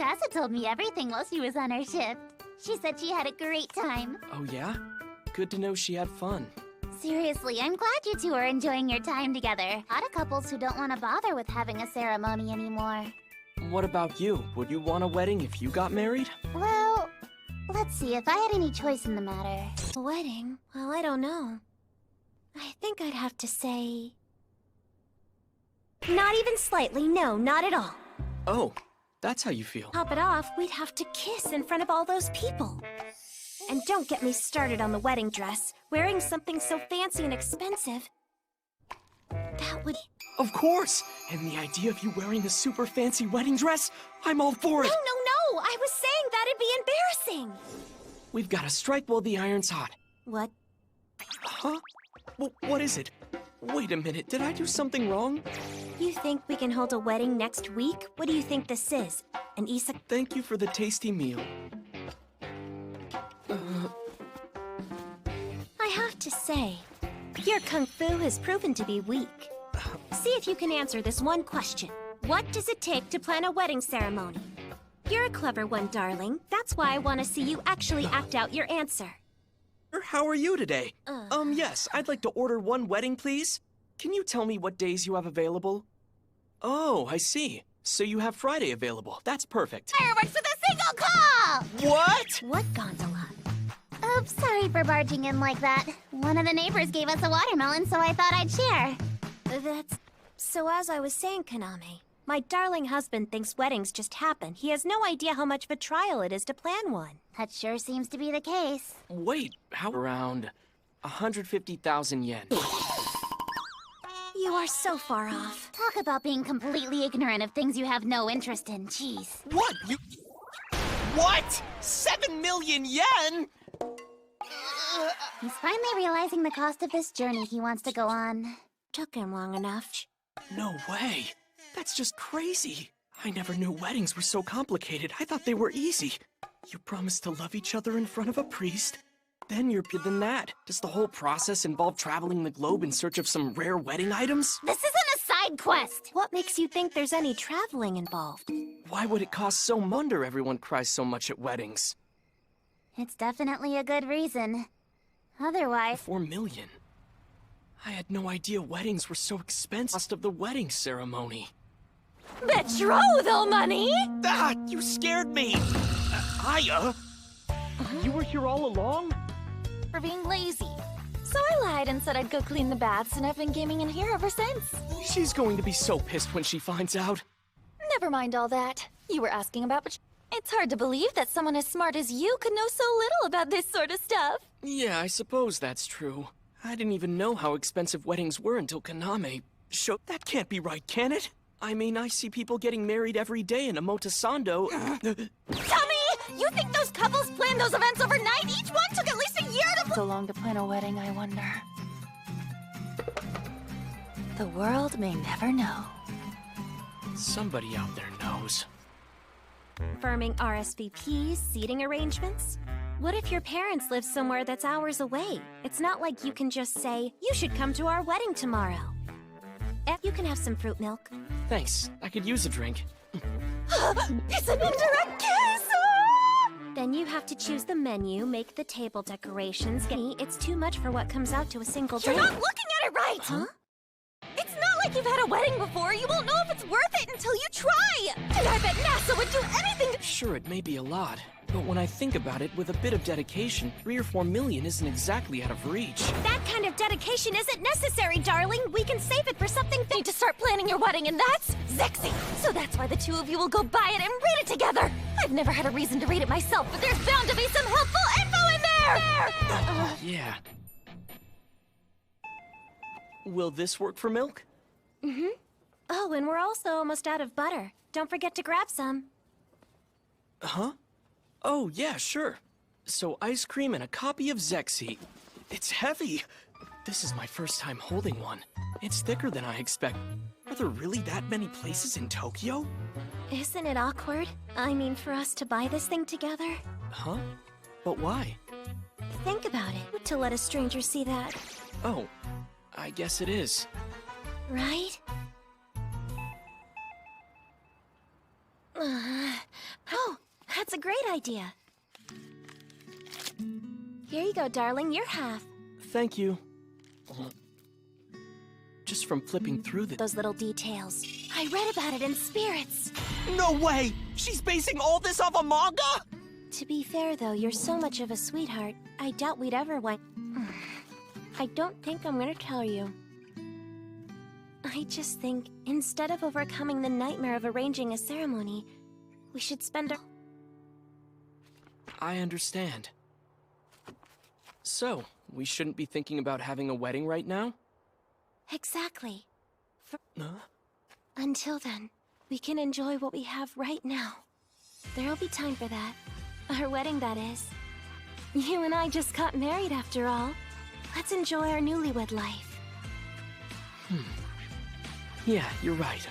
Tsukasa told me everything while she was on her shift. She said she had a great time. Oh yeah? Good to know she had fun. Seriously, I'm glad you two are enjoying your time together. A lot of couples who don't want to bother with having a ceremony anymore. What about you? Would you want a wedding if you got married? Well, let's see, if I had any choice in the matter. A wedding? Well, I don't know. I think I'd have to say... Not even slightly, no, not at all. Oh, that's how you feel. Top it off, we'd have to kiss in front of all those people. And don't get me started on the wedding dress. Wearing something so fancy and expensive. That would... Of course! And the idea of you wearing a super fancy wedding dress? I'm all for it! No! I was saying that'd be embarrassing! We've got to strike while the iron's hot. What? Huh? What is it? Wait a minute, did I do something wrong? You think we can hold a wedding next week? What do you think this is? An isak... Thank you for the tasty meal. I have to say, your kung fu has proven to be weak. See if you can answer this one question. What does it take to plan a wedding ceremony? You're a clever one, darling. That's why I want to see you actually act out your answer. How are you today? Yes, I'd like to order one wedding, please. Can you tell me what days you have available? Oh, I see. So you have Friday available. That's perfect. Fireworks with a single call! What? What gondola? Oops, sorry for barging in like that. One of the neighbors gave us a watermelon, so I thought I'd share. That's... So as I was saying, Kaname, my darling husband thinks weddings just happen. He has no idea how much of a trial it is to plan one. That sure seems to be the case. Wait, how around 150,000 yen? You are so far off. Talk about being completely ignorant of things you have no interest in, jeez. What? What? 7 million yen? He's finally realizing the cost of this journey he wants to go on. Took him long enough. No way. That's just crazy. I never knew weddings were so complicated. I thought they were easy. You promise to love each other in front of a priest, then you're than that. Does the whole process involve traveling the globe in search of some rare wedding items? This isn't a side quest! What makes you think there's any traveling involved? Why would it cost so much? Wonder everyone cries so much at weddings. It's definitely a good reason. Otherwise... 4 million? I had no idea weddings were so expensive. Cost of the wedding ceremony. Betrothal money? Ah, you scared me! Aya? You were here all along? For being lazy. So I lied and said I'd go clean the baths, and I've been gaming in here ever since. She's going to be so pissed when she finds out. Never mind all that. You were asking about it's hard to believe that someone as smart as you could know so little about this sort of stuff. Yeah, I suppose that's true. I didn't even know how expensive weddings were until Kaname showed. That can't be right, can it? I mean, I see people getting married every day in Omotesando. Tommy! You think those couples planned those events overnight? Each one took at least a year to So long to plan a wedding, I wonder. The world may never know. Somebody out there knows. Confirming RSVPs, seating arrangements? What if your parents live somewhere that's hours away? It's not like you can just say, you should come to our wedding tomorrow. You can have some fruit milk. Thanks. I could use a drink. It's an indirect kiss! Then you have to choose the menu, make the table decorations. It's too much for what comes out to a single You're drink. not looking at it right! Huh? It's not like you've had a wedding before. You won't know if it's worth it until you try! And I bet NASA would do anything to... Sure, it may be a lot, but when I think about it, with a bit of dedication, 3 or 4 million isn't exactly out of reach. That kind of dedication isn't necessary, darling. We can save it for something. You need to start planning your wedding, and that's sexy. So that's why the two of you will go buy it and read it together. I've never had a reason to read it myself, but there's bound to be some helpful info in there! Yeah. Will this work for milk? Mm-hmm. Oh, and we're also almost out of butter. Don't forget to grab some. Huh? Oh, yeah, sure. So ice cream and a copy of Zexy. It's heavy. This is my first time holding one. It's thicker than I expect. Are there really that many places in Tokyo? Isn't it awkward? I mean, for us to buy this thing together? Huh? But why? Think about it. To let a stranger see that. Oh, I guess it is. Right? That's a great idea. Here you go, darling, your half. Thank you. Just from flipping through Those little details. I read about it in Spirits. No way! She's basing all this off a manga?! To be fair, though, you're so much of a sweetheart. I doubt we'd ever want... I don't think I'm gonna tell you. I just think, instead of overcoming the nightmare of arranging a ceremony, we should spend our... I understand. So, we shouldn't be thinking about having a wedding right now? Exactly. Huh? Until then, we can enjoy what we have right now. There'll be time for that. Our wedding, that is. You and I just got married after all. Let's enjoy our newlywed life. Yeah, you're right.